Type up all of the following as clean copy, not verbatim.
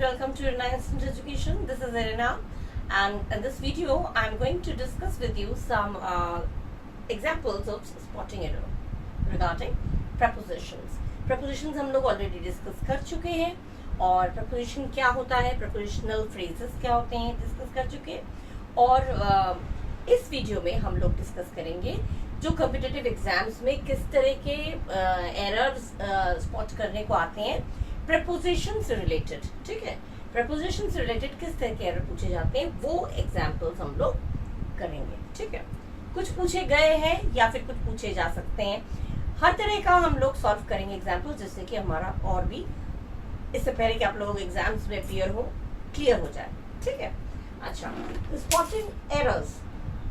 welcome to Irina Instant Education. This is Irina, and in this video I'm going to discuss with you some examples of spotting error regarding prepositions. Prepositions हम लोग already discuss कर चुके हैं और preposition क्या होता है, prepositional phrases क्या होते हैं discuss कर चुके हैं और इस वीडियो में हम लोग डिस्कस करेंगे जो कॉम्पिटिटिव एग्जाम्स में किस तरह के एरर्स स्पॉट करने को आते हैं प्रेपोजिशन से रिलेटेड. ठीक है, प्रेपोजिशन से रिलेटेड किस तरह के एरर पूछे जाते हैं वो एग्जाम्पल्स हम लोग करेंगे. ठीक है, कुछ पूछे गए हैं या फिर कुछ पूछे जा सकते हैं. हर तरह का हम लोग सॉल्व करेंगे एग्जाम्पल, जिससे कि हमारा और भी इससे पहले कि आप लोग एग्जाम्स में क्लियर हो जाए. ठीक है, अच्छा, स्पॉटिंग एरर्स.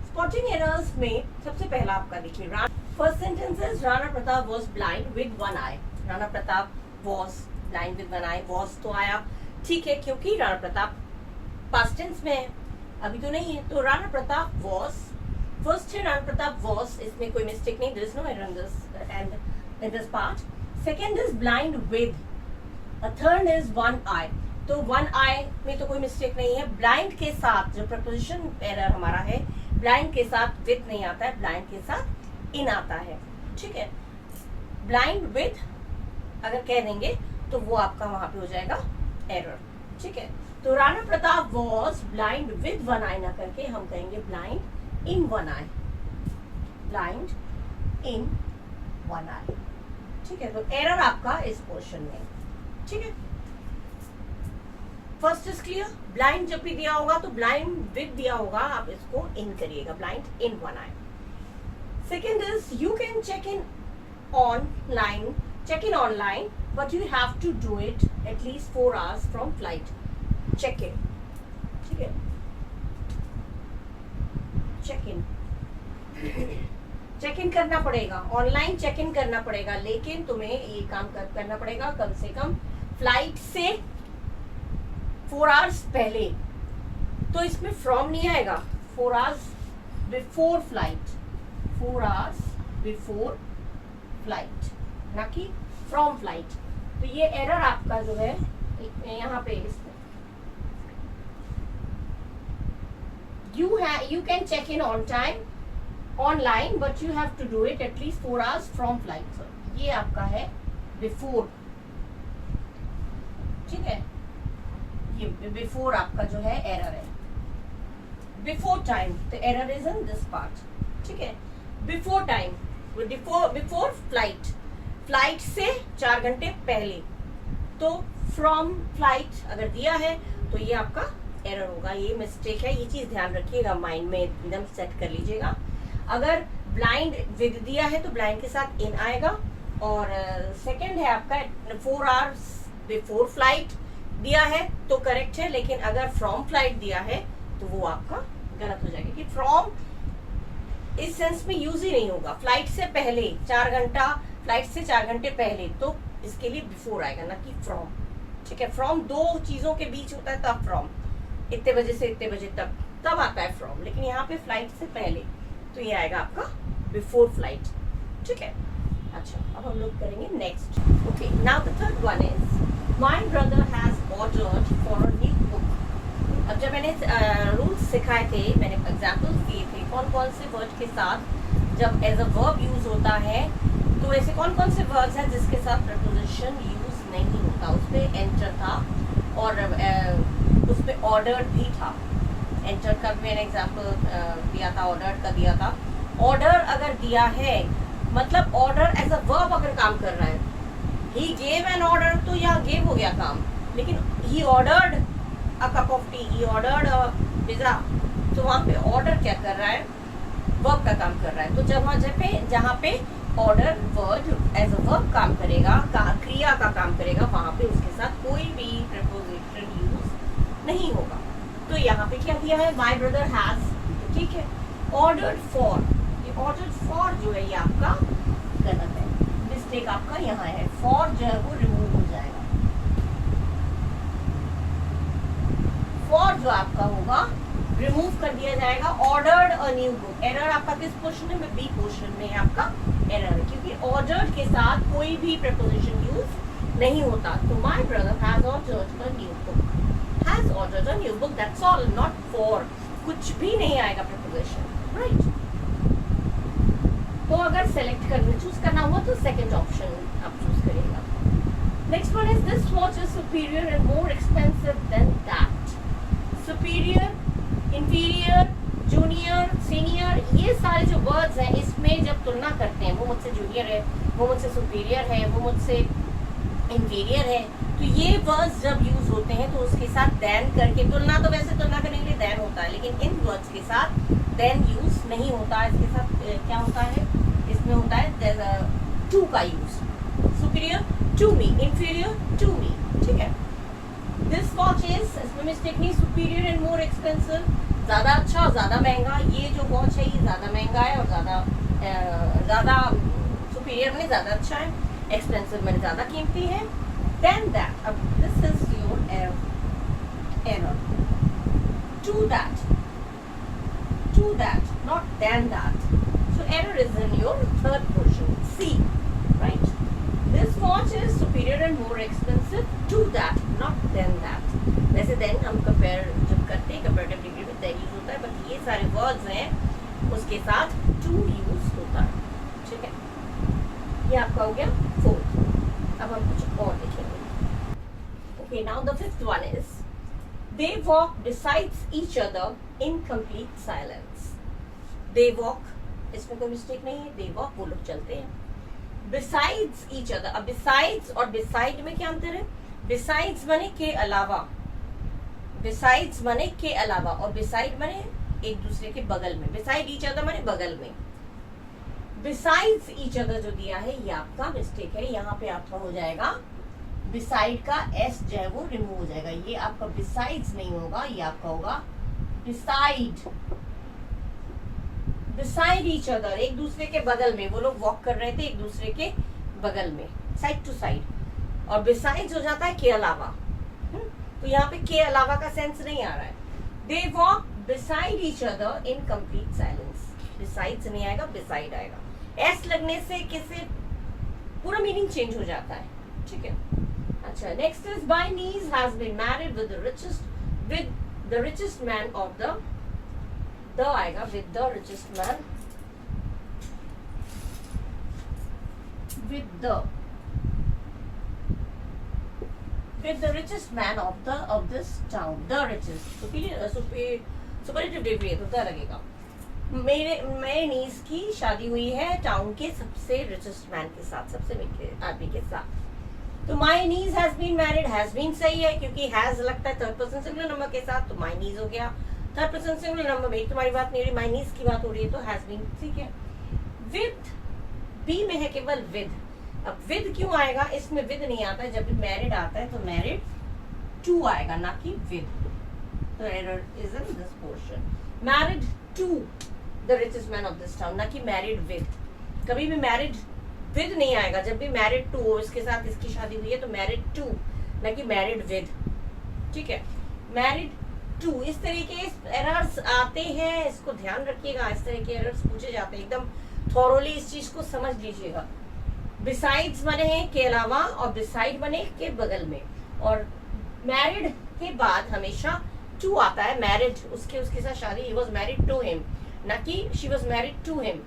स्पॉटिंग एरर्स में सबसे पहला आपका देखिए first sentence is Rana Pratap was blind with one I. Rana Pratap was blind with one I. Was तो आया, ठीक है, क्योंकि राणा प्रताप पास्ट टेंस में है, अभी तो नहीं है, तो राणा प्रताप वाज फर्स्ट है. राणा प्रताप वाज, इसमें कोई मिस्टेक नहीं, there is no error in this and in this part. Second is blind with, a third is one eye. तो वन आई में तो कोई मिस्टेक नहीं है. ब्लाइंड के साथ जो प्रपोजिशन एरर हमारा है, ब्लाइंड के साथ विद नहीं आता है, ब्लाइंड के साथ इन आता है. ठीक है, ब्लाइंड विद अगर कह देंगे तो वो आपका वहां पे हो जाएगा एरर. ठीक है, तो Rana Pratap was blind with one eye ना करके हम कहेंगे blind in one eye. Blind in one eye. ठीक है, तो एरर आपका इस पोर्शन में. ठीक है, फर्स्ट इज क्लियर. ब्लाइंड जब भी दिया होगा तो ब्लाइंड विद दिया होगा, आप इसको इन करिएगा, blind in one eye. Second is you can check in online but you have to do it at least 4 hours from flight. Check in, ठीक है, चेक इन करना पड़ेगा, ऑनलाइन चेक इन करना पड़ेगा, लेकिन तुम्हें ये काम करना पड़ेगा कम से कम फ्लाइट से 4 hours पहले. तो इसमें फ्रॉम नहीं आएगा, 4 hours before flight, 4 hours before flight, ना कि फ्रॉम फ्लाइट. तो ये एरर आपका जो है यहाँ पे you can check in on time online but you have to do it at least 4 hours from flight. So, ये आपका है बिफोर. ठीक है, ये बिफोर आपका जो है एरर है. बिफोर टाइम, तो error is in this part. ठीक है, before time, before flight, flight से 4 घंटे पहले. तो फ्रॉम फ्लाइट अगर दिया है तो ये आपका एरर होगा. ये मिस्टेक है, ये चीज ध्यान रखिएगा, माइंड में एकदम सेट कर लीजिएगा. अगर ब्लाइंड विद दिया है तो ब्लाइंड के साथ इन आएगा. और सेकंड है आपका 4 hours बिफोर फ्लाइट दिया है तो करेक्ट है, लेकिन अगर फ्रॉम फ्लाइट दिया है तो वो आपका गलत हो जाएगा, कि फ्रॉम इस सेंस में यूज ही नहीं होगा. फ्लाइट से पहले 4 घंटा, फ्लाइट से 4 घंटे पहले, तो इसके लिए बिफोर आएगा, ना कि फ्रॉम. ठीक है, फ्रॉम दो चीजों के बीच होता है तब फ्रॉम, इतने बजे से इतने बजे तब आता है फ्रॉम, लेकिन यहाँ पे फ्लाइट से पहले, तो ये आएगा आपका बिफोर फ्लाइट. ठीक है, अच्छा, अब हम लोग करेंगे next. Okay, now the third one is my brother has ordered for a new book. अब जब मैंने रूल्स सिखाए थे, मैंने एग्जांपल्स दिए थे कौन कौन से वर्ड के साथ जब एज अ वर्ब यूज होता है, तो ऐसे कौन कौन से वर्ड्स हैं जिसके साथ प्रपोजिशन यूज नहीं होता. उसमें एंटर था और उसमें ऑर्डर्ड भी था. एंटर का भी मैंने एग्जांपल दिया था, ऑर्डर्ड का दिया था. ऑर्डर अगर दिया है मतलब ऑर्डर एज अ वर्ब अगर काम कर रहा है, ही गेव एन ऑर्डर, तो यहाँ गेव हो गया काम, लेकिन he ordered a cup of T, he ordered a pizza, तो वहाँ पे ऑर्डर क्या कर रहा है, वर्ब का काम कर रहा है. तो जहाँ पे order word as a verb काम करेगा, क्रिया का काम करेगा, वहाँ पे उसके साथ कोई भी प्रीपोजिशन यूज नहीं होगा. तो यहाँ पे क्या दिया है, माय ब्रदर हैज. ठीक है, ऑर्डर्ड फॉर, ये ऑर्डर्ड फॉर जो है ये आपका गलत है, मिस्टेक आपका यहाँ है. फॉर जो है वो रिमूव हो जाएगा. फॉर जो आपका होगा रिमूव कर दिया जाएगा. Ordered a new book, error आपका किस पोर्शन में, बी पोर्शन में आपका एरर है, क्योंकि ऑर्डर्ड के साथ कोई भी प्रीपोजिशन यूज नहीं होता. तो my brother has ordered a new book. is ordered a new book. That's all. Not for. कुछ भी नहीं आएगा preposition. Right? तो अगर सेलेक्ट करना चूज करना हुआ तो सेकंड ऑप्शन आप चूज करिएगा. Next one is this watch is superior and more expensive than that. Superior, inferior, junior, senior, ये सारे जो वर्ड्स हैं इसमें जब तुलना करते हैं, वो मुझसे जूनियर है, वो मुझसे सुपीरियर है, वो मुझसे इंफीरियर है, तो ये वर्ड्स जब यूज होते हैं तो उसके साथ देन करके, तुलना तो वैसे तुलना करने के लिए देन होता है, लेकिन इन वर्ड्स के साथ देन यूज नहीं होता. इसके साथ क्या होता है, इसमें होता है टू का use. Superior to me, inferior to me. ठीक है. दिस वॉच इज, इसमें मिस्टेक नहीं, सुपीरियर एंड मोर एक्सपेंसिव, ज्यादा अच्छा और ज्यादा महंगा. ये जो वॉच है ये ज्यादा महंगा है और ज्यादा सुपीरियर में ज्यादा अच्छा है, एक्सपेंसिव में ज्यादा कीमती है. देन दैट, अब this is your error. To that, not than that. So error is in your third portion, C, right? This watch is superior and more expensive to that, not than that. वैसे then हम compare जब करते हैं comparative degree में then use होता है, but ये सारे words हैं उसके साथ to use होता है. ठीक है, ये आपका हो गया fourth. अब हम कुछ और देखेंगे. Okay, now the fifth one is they walk besides each other in complete silence. They walk, इसमें कोई मिस्टेक नहीं है. They walk, वो लोग चलते हैं. Besides each other, अब besides और beside में क्या अंतर है? Besides माने के अलावा, besides माने के अलावा, और beside माने एक दूसरे के बगल में. Beside each other माने बगल में. Besides each other जो दिया है ये आपका मिस्टेक है. यहाँ पे आपका हो जाएगा beside का s जो है वो रिमूव हो जाएगा. ये आपका besides नहीं होगा, ये आपका होगा beside. beside each other, एक दूसरे के बगल में. वो लोग वॉक कर रहे थे एक दूसरे के बगल में, साइड टू साइड. और besides हो जाता है के अलावा. तो यहाँ पे के अलावा का सेंस नहीं आ रहा है. They walk beside each other in complete silence. besides नहीं आएगा, beside आएगा. s लगने से किसे पूरा मीनिंग चेंज हो जाता है. ठीक है. अच्छा, next is my niece has been married with the richest man of the आएगा with the richest man, with the richest man of this town. The richest, superlative degree है तो द लगेगा. मेरे नीस की शादी हुई है टाउन के सबसे रिचेस्ट मैन के साथ, सबसे मीठे आदमी के साथ. तो my niece has been married, has been सही है क्योंकि हैज लगता है थर्ड पर्सन सिंगुलर नंबर के साथ, तो माई नीज हो गया. थर्ड पर्सन सिंगुलर नंबर में तुम्हारी बात नहीं हो रही, माई नीज की बात हो रही है तो हैज बीन. ठीक है. विद, बी में है केवल विद. अब विद क्यों आएगा, इसमें विद नहीं आता है. जब भी मैरिड आता है तो मैरिड टू आएगा, ना कि विद. तो error is in this portion. Married to the richest man of this town, ना कि मैरिड विद. कभी भी मैरिड विद नहीं आएगा. जब भी मैरिड टू हो, इसके साथ इसकी शादी हुई है तो मैरिड टू, ना कि मैरिड विद. ठीक है. मैरिड टू, इस तरीके एरर्स आते हैं, इसको ध्यान रखिएगा. इस तरह के एरर्स पूछे जाते हैं, एकदम थॉरोली इस चीज को समझ लीजिएगा. बिसाइड्स बने हैं के अलावा, और बिसाइड बने के बगल में, और मैरिड के बाद हमेशा टू आता है. मैरिड, उसके साथ शादी, he was married to him, ना कि she was married to him.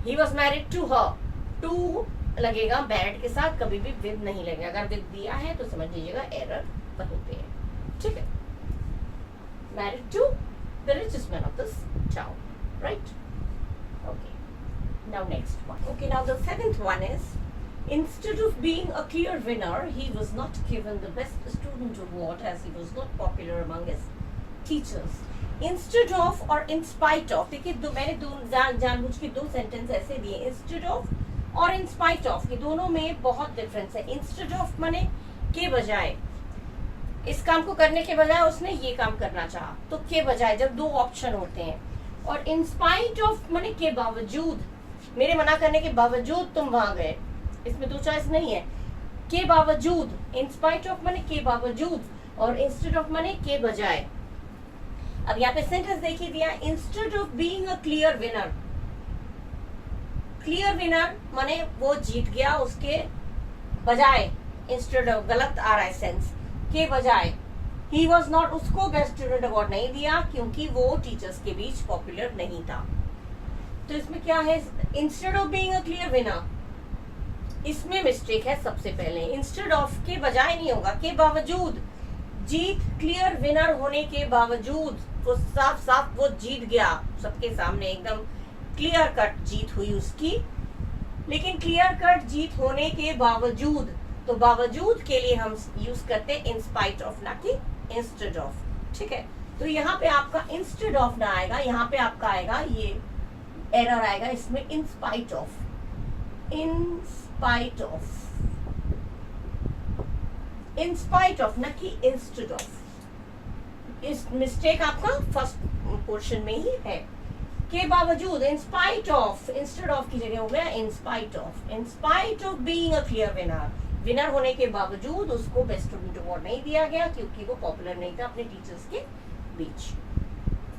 He was married to her. To लगेगा मैरिड के साथ, कभी भी विद नहीं लगेगा. अगर विद दिया है तो समझ लीजिएगा एरर होते हैं. ठीक है. Married to the richest man of this town, right? Okay. Now next one. Okay, now the seventh one is, instead of being a clear winner, he was not given the best student award as he was not popular among his teachers. Instead of और in spite of, देखिए मैंने जानबूझ के दो sentence ऐसे दिए. Instead of और in spite of, ये दोनों में बहुत डिफरेंस है. Instead of माने के बजाय, इस काम को करने के बजाय उसने ये काम करना चाहा, तो के बजाय, जब दो ऑप्शन होते हैं. और इन स्पाइट ऑफ माने के बावजूद, मेरे मना करने के बावजूद तुम वहां गए, इसमें दो चॉइस नहीं है. के बावजूद, इन स्पाइट ऑफ माने के बावजूद, और इंस्टेड ऑफ माने के बजाय. अब यहाँ पे सेंटेंस देखिए दिया, instead of being a clear winner. Clear winner माने वो जीत गया, उसके बजाय, इंस्टेड ऑफ गलत आ रहा है सेंस, के बजाय. ही वॉज नॉट, उसको बेस्ट स्टूडेंट अवार्ड नहीं दिया क्योंकि वो टीचर्स के बीच पॉपुलर नहीं था। तो इसमें क्या है, instead of being a clear winner, इसमें मिस्टेक है सबसे पहले। इंस्टेड ऑफ के बजाय नहीं होगा, के बावजूद, जीत, क्लियर विनर होने के बावजूद वो साफ साफ वो जीत गया सबके सामने, एकदम क्लियर कट जीत हुई उसकी। लेकिन क्लियर कट जीत होने के बावजूद, तो बावजूद के लिए हम यूज करते हैं इन स्पाइट ऑफ, ना कि इंस्टेड ऑफ। ठीक है, तो यहाँ पे आपका इंस्टेड ऑफ ना आएगा, यहाँ पे आपका आएगा, ये एरर आएगा इसमें, इन spite of, in spite of, in spite of, ना कि इंस्टेड ऑफ। इस मिस्टेक आपका फर्स्ट पोर्शन में ही है। के बावजूद, इन स्पाइट ऑफ, इंस्टेड ऑफ की जगह हो गया इन spite of. In spite of being a clear winner, winner होने के बावजूद उसको बेस्ट स्टूडेंट अवार्ड नहीं दिया गया क्योंकि वो पॉपुलर नहीं था अपने टीचर्स के बीच।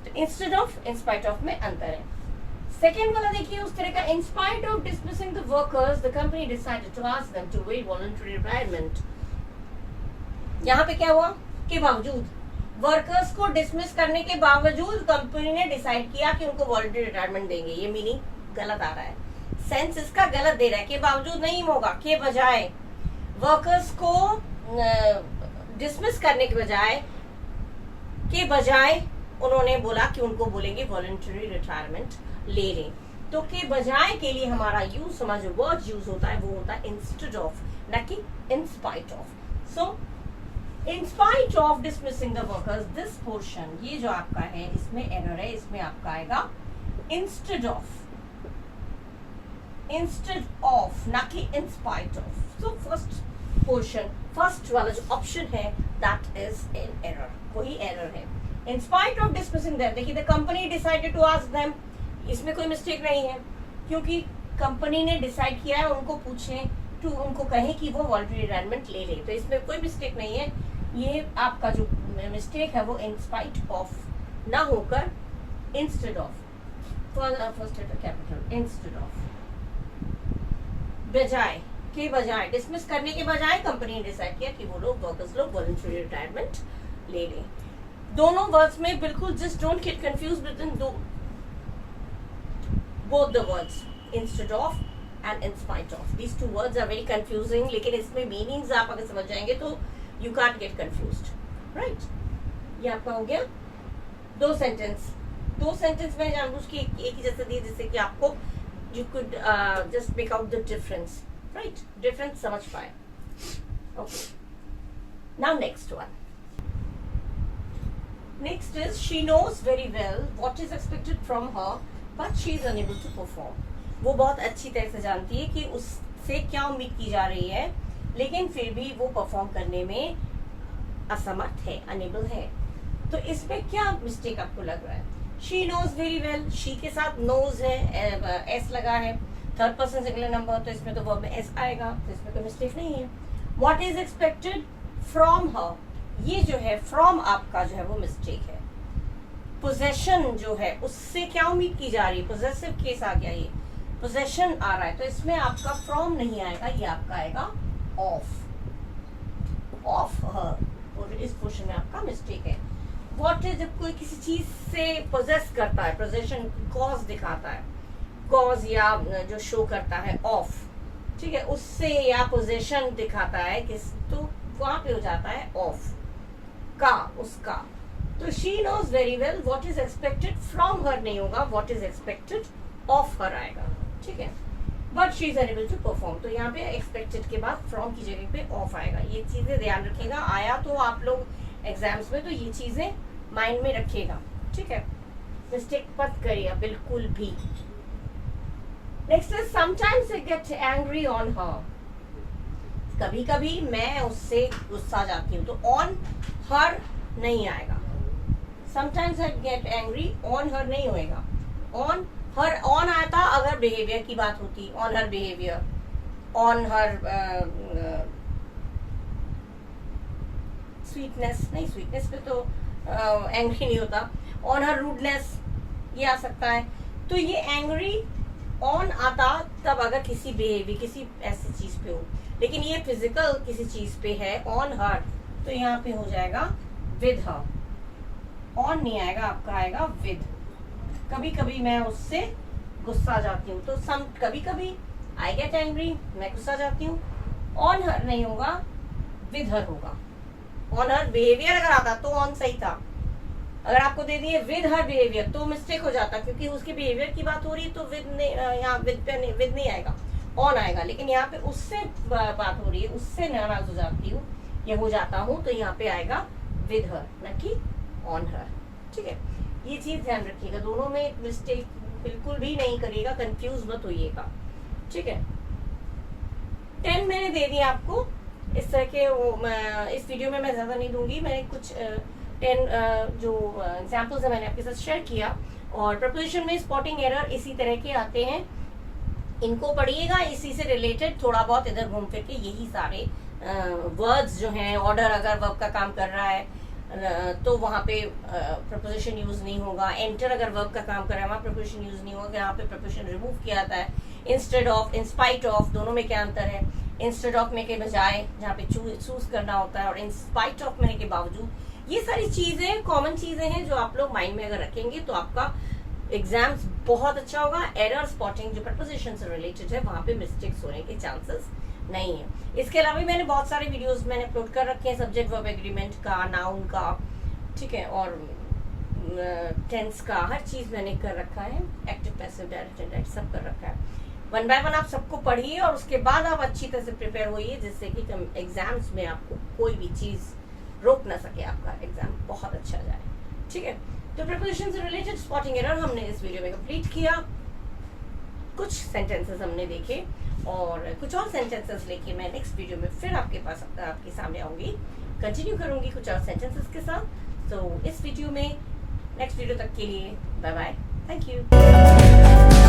तो instead of, in spite of में अंतर है। सेकेंड वाला देखिए उस तरह का, in spite of dismissing the workers the company decided to ask them to wait voluntary retirement. यहाँ पे क्या हुआ, के बावजूद, वर्कर्स को डिसमिस करने के बावजूद कंपनी ने डिसाइड किया कि उनको वॉलंटरी रिटायरमेंट देंगे। ये मीनिंग गलत आ रहा है, सेंस इसका गलत दे रहा है। के बावजूद नहीं होगा, के बजाय, वर्कर्स को डिसमिस करने के बजाय उन्होंने बोला कि उनको बोलेंगे वॉलंटरी रिटायरमेंट ले लें। तो के बजाय के लिए हमारा यूज, समझ, वर्ड यूज होता है, वो होता है इंस्टेड ऑफ, ना कि in spite of. So in spite of dismissing the workers, this portion, ये जो आपका है इसमें एरर है, इसमें आपका आएगा इंस्टेड ऑफ, इंस्टेड ऑफ, ना कि in spite of. So first portion, first वाला जो ऑप्शन है दैट इज एन एरर, वही एरर है। In spite of dismissing them, देखिए the company decided to ask them, इसमें कोई मिस्टेक नहीं है क्योंकि कंपनी ने डिसाइड किया है उनको पूछें, टू उनको कहें कि वो वॉलंटरी रिटायरमेंट ले ले, तो इसमें कोई मिस्टेक नहीं है। ये आपका जो मिस्टेक है वो इन स्पाइट ऑफ ना होकर instead of, first letter capital, instead of, बजाय, के बजाय, डिसमिस करने के बजाय कंपनी ने डिसाइड किया कि वो लोग, वर्कर्स लोग वॉलंटरी रिटायरमेंट ले लें। दोनों वर्ड्स में बिल्कुल, just don't get confused between both the words, instead of and in spite of. These two words are very confusing, लेकिन इसमें meanings आप अगर समझ जाएंगे तो you can't get confused, right? ये आपका हो गया दो सेंटेंस में जानबूझ के एक ही जैसे दिए जिससे कि आपको you could just make out the difference, right? Difference समझ पाए। Okay. Now next one. Next is, she knows very well what is expected from her, but she is unable to perform. वो बहुत अच्छी तरह से जानती है कि उससे क्या उम्मीद की जा रही है, लेकिन फिर भी वो परफॉर्म करने में असमर्थ है, अनेबल है। तो इसमें क्या मिस्टेक आपको लग रहा है? She knows very well, she के साथ नोज है, एस लगा है, थर्ड पर्सन सिंगुलर नंबर, तो इसमें तो वर्ब में एस आएगा, तो इसमें कोई मिस्टेक नहीं है। व्हाट इज एक्सपेक्टेड फ्रॉम हर, ये जो है फ्रॉम आपका जो है वो मिस्टेक है। पोजेशन जो है उससे क्या उम्मीद की जा रही है, पोजेसिव केस आ गया, ये पोजेशन आ रहा है, तो इसमें आपका फ्रॉम नहीं आएगा, ये आपका आएगा ऑफ हर। और इस पोर्शन में आपका मिस्टेक है। व्हाट इज, जब कोई किसी चीज से पोजेस करता है, पोजेशन कॉज दिखाता है, कॉज या जो शो करता है ऑफ, ठीक है, उससे या पोजेशन दिखाता है किस, तो वहां पे हो जाता है ऑफ का, उसका। तो she knows very well what is expected from her नहीं होगा, what is expected of her आएगा, ठीक है। But she is unable to perform, तो यहाँ पे एक्सपेक्टेड के बाद फ्रॉम की जगह पे ऑफ आएगा। ये चीजें ध्यान रखिएगा, आया तो आप लोग एग्जाम्स में तो ये चीजें माइंड में रखिएगा, ठीक है, मिस्टेक मत करिए बिल्कुल भी। Next is, sometimes I get angry on her, कभी कभी मैं उससे गुस्सा जाती हूँ, तो ऑन हर नहीं आएगा। Sometimes I get angry, on her नहीं होएगा, ऑन हर, ऑन आता अगर बिहेवियर की बात होती, on her behaviour, on her sweetness, नहीं स्वीटनेस पे तो एंग्री नहीं होता, ऑन हर रूडनेस ये आ सकता है। तो ये एंग्री ऑन आता तब अगर किसी बिहेवियर, किसी ऐसी चीज पे हो, लेकिन ये फिजिकल किसी चीज पे है, ऑन हर, तो यहाँ पे हो जाएगा विद हर, ऑन नहीं आएगा आपका, आएगा विद। कभी कभी मैं उससे गुस्सा जाती हूँ, तो सम कभी कभी आई गेट एंग्री, मैं गुस्सा जाती हूँ। ऑन हर नहीं होगा, विद हर होगा। ऑन हर बिहेवियर अगर आता तो ऑन सही था, अगर आपको दे दिए विद हर बिहेवियर तो मिस्टेक हो जाता, क्योंकि उसके बिहेवियर की बात हो रही है तो विद नहीं, यहाँ विद पे नहीं, विद नहीं आएगा, ऑन आएगा। लेकिन यहाँ पे उससे बात हो रही है, उससे नाराज हो जाती हूँ या हो जाता हूँ, तो यहाँ पे आएगा विद हर, न कि ऑन हर। ठीक है, ये चीज ध्यान रखिएगा, दोनों में मिस्टेक बिल्कुल भी नहीं करिएगा, कंफ्यूज मत होइएगा। ठीक है, 10 मैंने दे दिया आपको इस तरह के। इस वीडियो में मैं ज्यादा नहीं दूंगी, मैंने कुछ 10 जो एग्जाम्पल्स है मैंने आपके साथ शेयर किया। और प्रपोजिशन में स्पॉटिंग एरर इसी तरह के आते हैं, इनको पढ़िएगा, इसी से रिलेटेड थोड़ा बहुत इधर घूम फिर के यही सारे वर्ड्स जो हैं। ऑर्डर अगर वर्ब का काम कर रहा है तो वहाँ पे प्रपोजिशन यूज नहीं होगा। एंटर अगर वर्ब का काम कर रहा है वहाँ प्रपोजिशन यूज नहीं होगा, यहाँ पे प्रपोजिशन रिमूव किया जाता है। Instead of, in spite of, दोनों में क्या अंतर है? इंस्टेड ऑफ में के बजाय जहाँ पे चूज करना होता है, और इन स्पाइट ऑफ में के बावजूद। ये सारी चीजें कॉमन चीजें हैं जो आप लोग माइंड में अगर रखेंगे तो आपका एग्जाम्स बहुत अच्छा होगा। एरर स्पॉटिंग जो प्रपोजिशन से रिलेटेड है वहां पे मिस्टेक्स होने के चांसेस नहीं है। इसके अलावा भी मैंने बहुत सारे वीडियोस मैंने अपलोड कर रखे हैं, सब्जेक्ट वर्ब एग्रीमेंट का, नाउन का, ठीक है, और टेंस का, हर चीज मैंने कर रखा है। एक्टिव, पैसिव, डायरेक्ट, इनडायरेक्ट सब कर रखा है। वन बाय वन आप सबको पढ़िए और उसके बाद आप अच्छी तरह से प्रिपेयर होइए, जिससे कि एग्जाम्स में आपको कोई भी चीज रोक ना सके, आपका एग्जाम बहुत अच्छा जाए। ठीक है, तो प्रपोजिशन से रिलेटेड स्पॉटिंग एरर हमने इस वीडियो में कंप्लीट किया। कुछ सेंटेंसेस हमने देखे और कुछ और सेंटेंसेस लेके मैं नेक्स्ट वीडियो में फिर आपके सामने आऊंगी, कंटिन्यू करूंगी कुछ और सेंटेंसेस के साथ। तो इस वीडियो में नेक्स्ट वीडियो तक के लिए बाय बाय, थैंक यू।